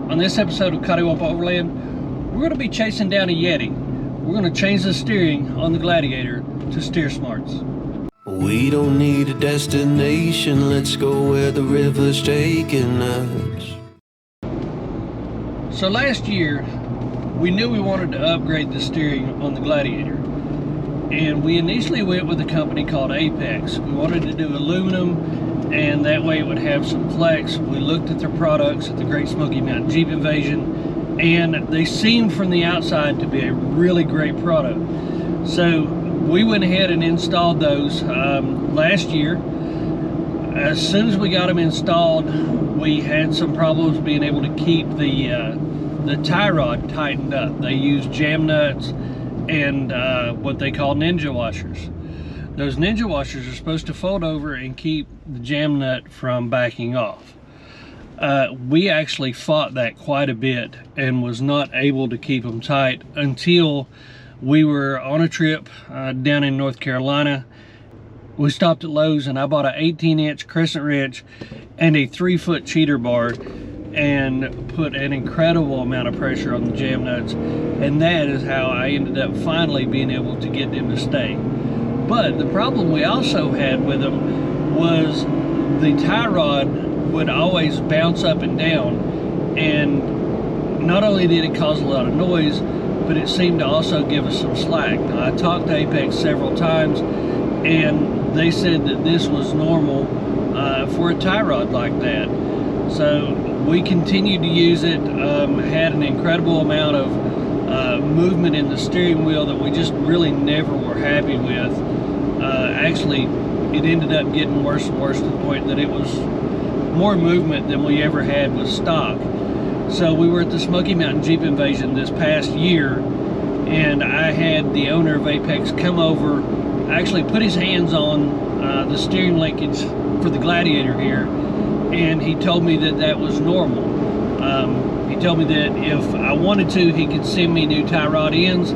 On this episode of Coddiwomple Overland, we're going to be chasing down a Yeti. We're going to change the steering on the Gladiator to Steer Smarts. We don't need a destination, let's go where the river's taking us. So last year, we knew we wanted to upgrade the steering on the Gladiator. And we initially went with a company called Apex. We wanted to do aluminum, and that way it would have some flex. We looked at their products at the Great Smoky Mountain Jeep Invasion, and they seemed from the outside to be a really great product. So we went ahead and installed those last year. As soon as we got them installed, we had some problems being able to keep the tie rod tightened up. They use jam nuts and what they call ninja washers. Those ninja washers are supposed to fold over and keep the jam nut from backing off. We actually fought that quite a bit and was not able to keep them tight until we were on a trip down in North Carolina. We stopped at Lowe's and I bought an 18-inch crescent wrench and a 3-foot cheater bar and put an incredible amount of pressure on the jam nuts, and that is how I ended up finally being able to get them to stay. But the problem we also had with them was the tie rod would always bounce up and down, and not only did it cause a lot of noise, but it seemed to also give us some slack. Now, I talked to Apex several times and they said that this was normal for a tie rod like that. So we continued to use it, had an incredible amount of movement in the steering wheel that we just really never were happy with. Actually, it ended up getting worse and worse to the point that it was more movement than we ever had with stock. So we were at the Smoky Mountain Jeep Invasion this past year, and I had the owner of Apex come over, actually put his hands on the steering linkage for the Gladiator here, and he told me that that was normal. He told me that if I wanted to, he could send me new tie rod ends,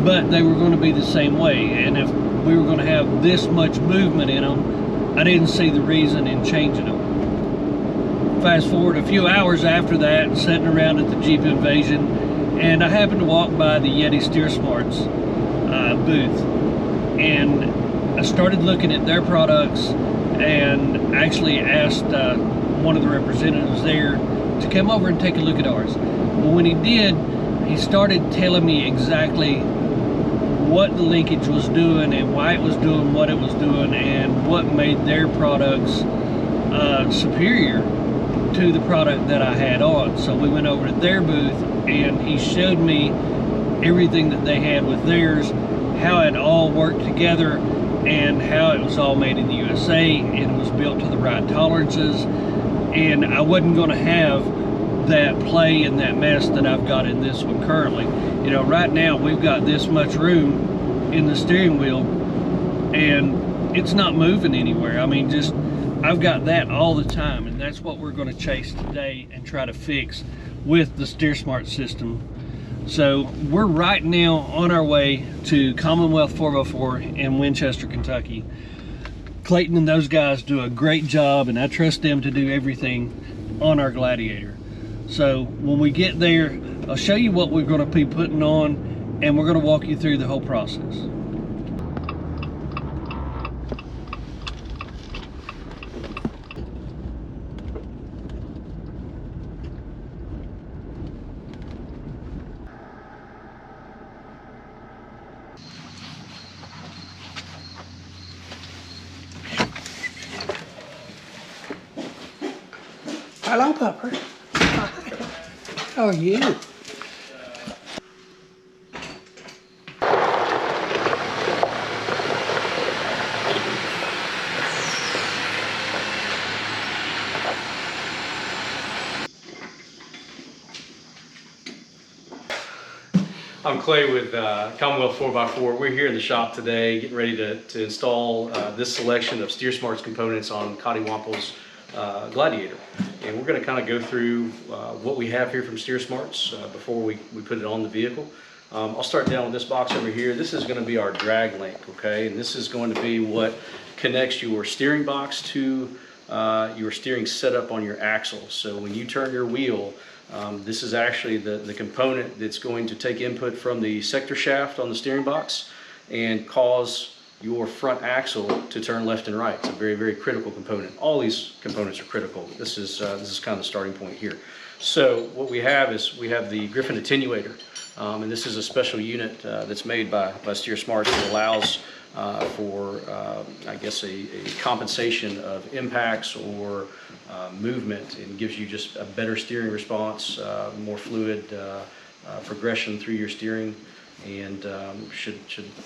but they were going to be the same way, and if we were going to have this much movement in them, I didn't see the reason in changing them. Fast forward a few hours after that, sitting around at the Jeep Invasion, and I happened to walk by the Yeti Steer Smarts booth, and I started looking at their products and actually asked one of the representatives there to come over and take a look at ours. Well, when he did, he started telling me exactly what the linkage was doing and why it was doing what it was doing and what made their products superior to the product that I had on. So we went over to their booth and he showed me everything that they had with theirs, how it all worked together, and how it was all made in the USA and it was built to the right tolerances, and I wasn't going to have that play and that mess that I've got in this one currently. You know, right now we've got this much room in the steering wheel and it's not moving anywhere. I mean, just I've got that all the time, and that's what we're going to chase today and try to fix with the Steer Smart system. So we're right now on our way to Commonwealth 404 in Winchester, Kentucky. Clayton and those guys do a great job, and I trust them to do everything on our Gladiator. So when we get there, I'll show you what we're going to be putting on, and we're going to walk you through the whole process. Hello, Pupper. Hi. How are you? I'm Clay with Commonwealth 4x4. We're here in the shop today getting ready to install this selection of Steer Smarts components on Coddiwomple's Gladiator. And we're going to kind of go through what we have here from Steer Smarts before we put it on the vehicle. I'll start down with this box over here. This is going to be our drag link, okay? And this is going to be what connects your steering box to your steering setup on your axle. So when you turn your wheel, This is actually the component that's going to take input from the sector shaft on the steering box and cause your front axle to turn left and right. It's a very, very critical component. All these components are critical. This is kind of the starting point here. So what we have is we have the Griffin attenuator, and this is a special unit that's made by Steer Smarts that allows for, I guess, a compensation of impacts or movement, and gives you just a better steering response, more fluid progression through your steering, and should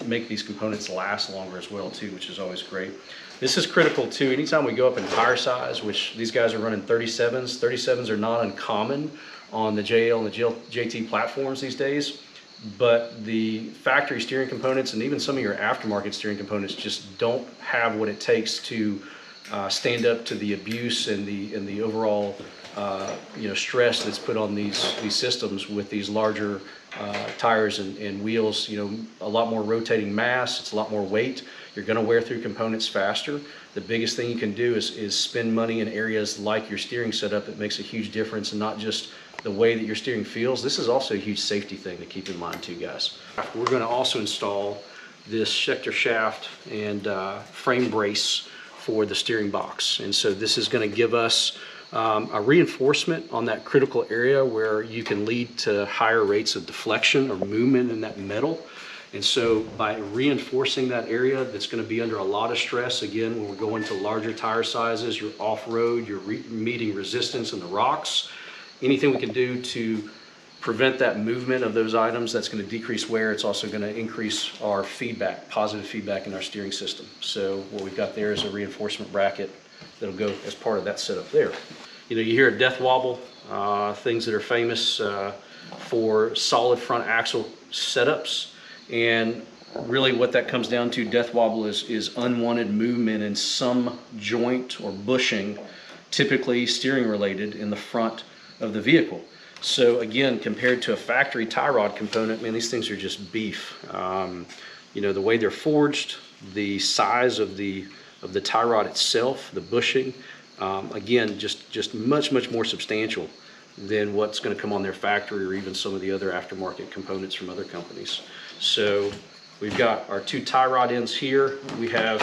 make these components last longer as well too, which is always great. This is critical too. Anytime we go up in tire size, which these guys are running 37s. 37s are not uncommon on the JL and the JT platforms these days, but the factory steering components and even some of your aftermarket steering components just don't have what it takes to stand up to the abuse and the overall stress that's put on these systems with these larger tires and wheels. A lot more rotating mass, it's a lot more weight. You're going to wear through components faster. The biggest thing you can do is spend money in areas like your steering setup. It makes a huge difference, and not just the way that your steering feels. This is also a huge safety thing to keep in mind too, guys. We're going to also install this sector shaft and frame brace for the steering box, and so this is going to give us a reinforcement on that critical area where you can lead to higher rates of deflection or movement in that metal. And so by reinforcing that area that's going to be under a lot of stress, again, when we're going to larger tire sizes, you're off-road, you're meeting resistance in the rocks, anything we can do to prevent that movement of those items, that's going to decrease wear. It's also going to increase our feedback, positive feedback in our steering system. So what we've got there is a reinforcement bracket that'll go as part of that setup there. You hear a death wobble, things that are famous for solid front axle setups. And really what that comes down to, death wobble, is unwanted movement in some joint or bushing, typically steering related, in the front of the vehicle. So again, compared to a factory tie rod component, man, these things are just beef. The way they're forged, the size of the tie rod itself, the bushing, again, just much more substantial than what's going to come on their factory or even some of the other aftermarket components from other companies. So we've got our two tie rod ends here. We have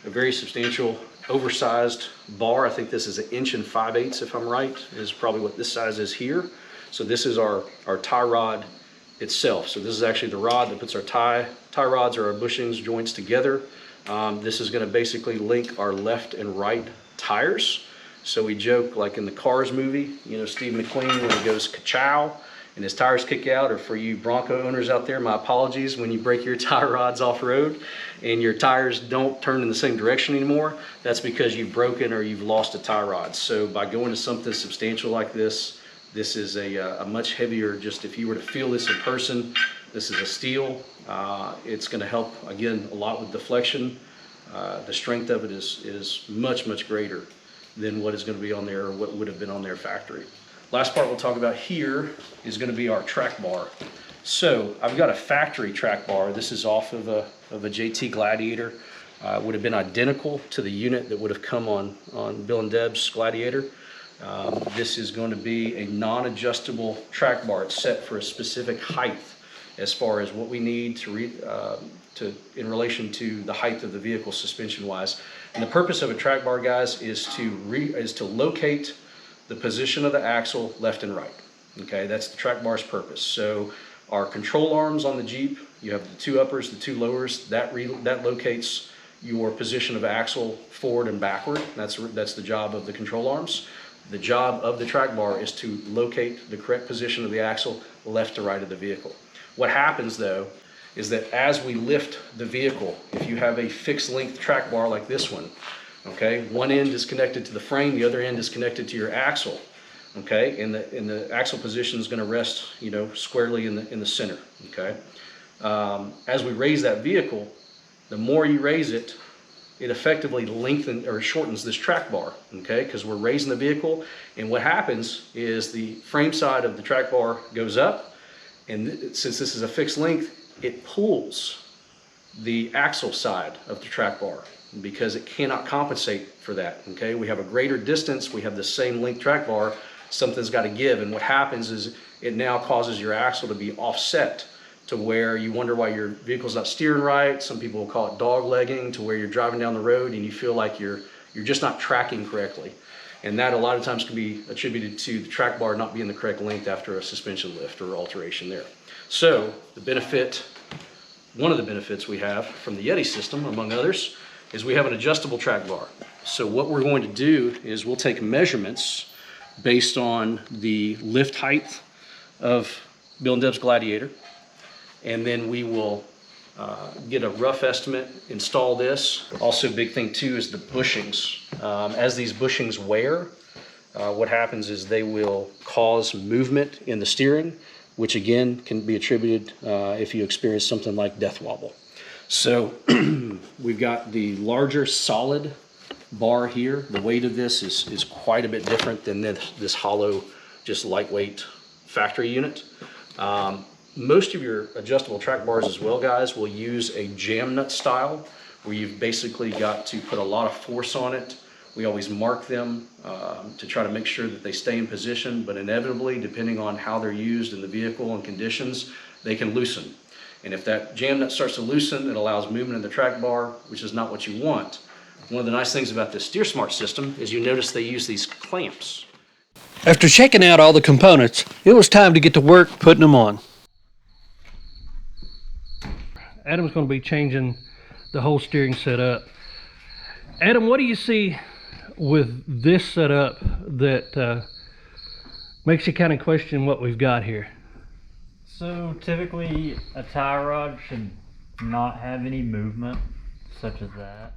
a very substantial oversized bar. I think this is 1 5/8 inches, if I'm right, is probably what this size is here. So this is our tie rod itself. So this is actually the rod that puts our tie rods or our bushings joints together. This is going to basically link our left and right tires. So we joke, like in the Cars movie, Steve McQueen, when he goes ka-chow and his tires kick out, or for you Bronco owners out there, my apologies, when you break your tie rods off-road and your tires don't turn in the same direction anymore, that's because you've broken or you've lost a tie rod. So by going to something substantial like this, this is a much heavier, just if you were to feel this in person, this is a steel. It's going to help, again, a lot with deflection. The strength of it is much greater than what is going to be on there or what would have been on their factory. Last part we'll talk about here is going to be our track bar. So I've got a factory track bar. This is off of a JT Gladiator. Would have been identical to the unit that would have come on Bill and Deb's Gladiator. This is going to be a non-adjustable track bar. It's set for a specific height as far as what we need in relation to the height of the vehicle suspension wise. And the purpose of a track bar, guys, is to locate the position of the axle left and right. Okay, that's the track bar's purpose. So our control arms on the Jeep, you have the two uppers, the two lowers, that locates your position of axle forward and backward. That's the job of the control arms. The job of the track bar is to locate the correct position of the axle left to right of the vehicle. What happens though is that as we lift the vehicle, if you have a fixed length track bar like this one, okay, one end is connected to the frame, the other end is connected to your axle, okay, and the axle position is going to rest, squarely in the center, okay. As we raise that vehicle, the more you raise it, it effectively lengthens or shortens this track bar, okay, because we're raising the vehicle, and what happens is the frame side of the track bar goes up, and since this is a fixed length, it pulls the axle side of the track bar because it cannot compensate for that, okay. We have a greater distance, we have the same length track bar, something's got to give. And what happens is it now causes your axle to be offset to where you wonder why your vehicle's not steering right. Some people will call it dog legging, to where you're driving down the road and you feel like you're just not tracking correctly. And that a lot of times can be attributed to the track bar not being the correct length after a suspension lift or alteration there. So one of the benefits we have from the Yeti system, among others, is we have an adjustable track bar. So what we're going to do is we'll take measurements based on the lift height of Bill and Deb's Gladiator, and then we will get a rough estimate, install this. Also, a big thing too is the bushings. As these bushings wear, what happens is they will cause movement in the steering, which again can be attributed if you experience something like death wobble. So we've got the larger solid bar here. The weight of this is quite a bit different than this hollow, just lightweight factory unit. Most of your adjustable track bars as well, guys, will use a jam nut style, where you've basically got to put a lot of force on it. We always mark them to try to make sure that they stay in position, but inevitably, depending on how they're used in the vehicle and conditions, they can loosen. And if that jam nut starts to loosen, it allows movement in the track bar, which is not what you want. One of the nice things about this SteerSmart system is you notice they use these clamps. After checking out all the components, it was time to get to work putting them on. Adam's going to be changing the whole steering setup. Adam, what do you see with this setup that makes you kind of question what we've got here? So typically a tie rod should not have any movement such as that.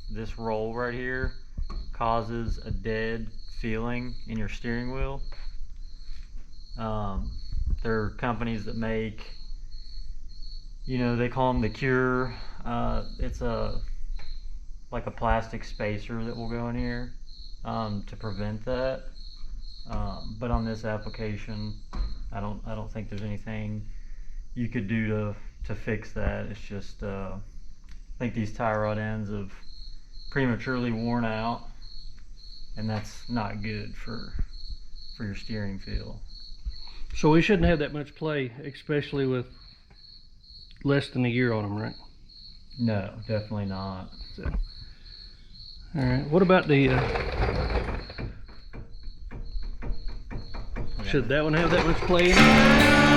This roll right here causes a dead feeling in your steering wheel. There are companies that make, they call them the Cure. It's like a plastic spacer that will go in here to prevent that. But on this application, I don't think there's anything you could do to fix that. It's just I think these tie rod ends have prematurely worn out, and that's not good for your steering feel. So we shouldn't have that much play, especially with less than a year on them, right? No, definitely not. So, all right. What about the? Should that one have that much play in it?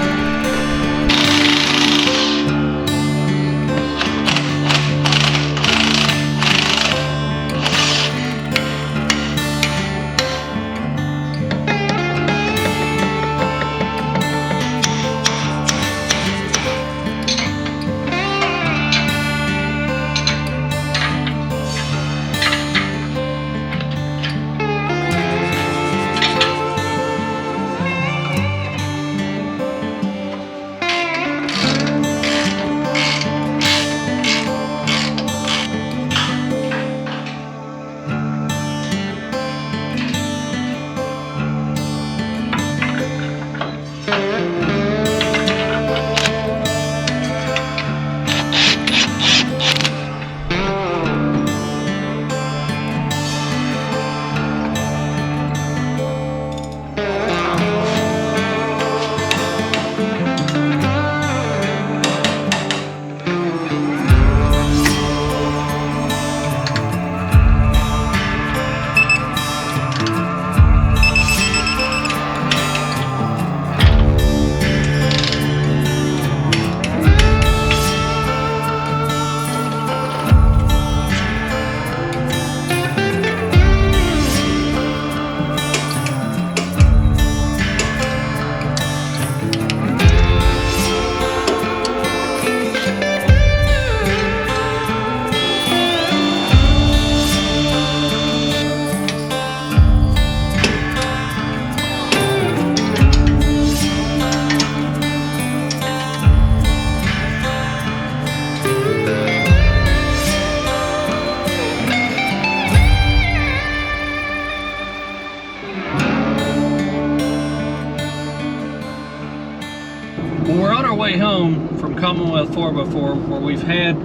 way home from Commonwealth 4x4 where we've had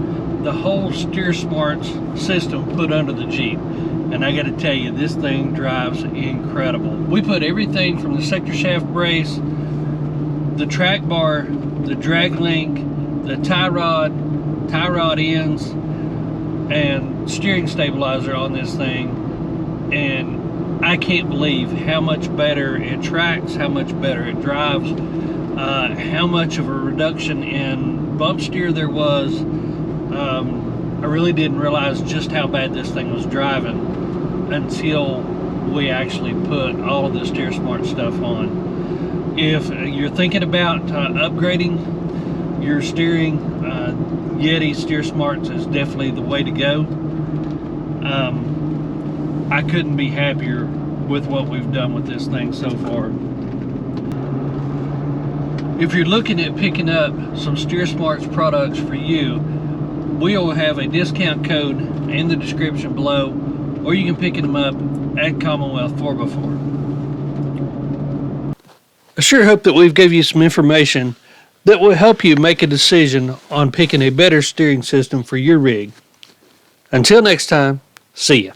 the whole SteerSmart system put under the Jeep. And I gotta tell you, this thing drives incredible. We put everything from the sector shaft brace, the track bar, the drag link, the tie rod ends, and steering stabilizer on this thing, and I can't believe how much better it tracks, how much better it drives, how much of a reduction in bump steer there was. I really didn't realize just how bad this thing was driving until we actually put all of the Steer Smart stuff on. If you're thinking about upgrading your steering, Yeti Steer Smarts is definitely the way to go. I couldn't be happier with what we've done with this thing so far. If you're looking at picking up some Steer Smarts products for you, we'll have a discount code in the description below, or you can pick them up at Commonwealth 4x4. I sure hope that we've gave you some information that will help you make a decision on picking a better steering system for your rig. Until next time, see ya.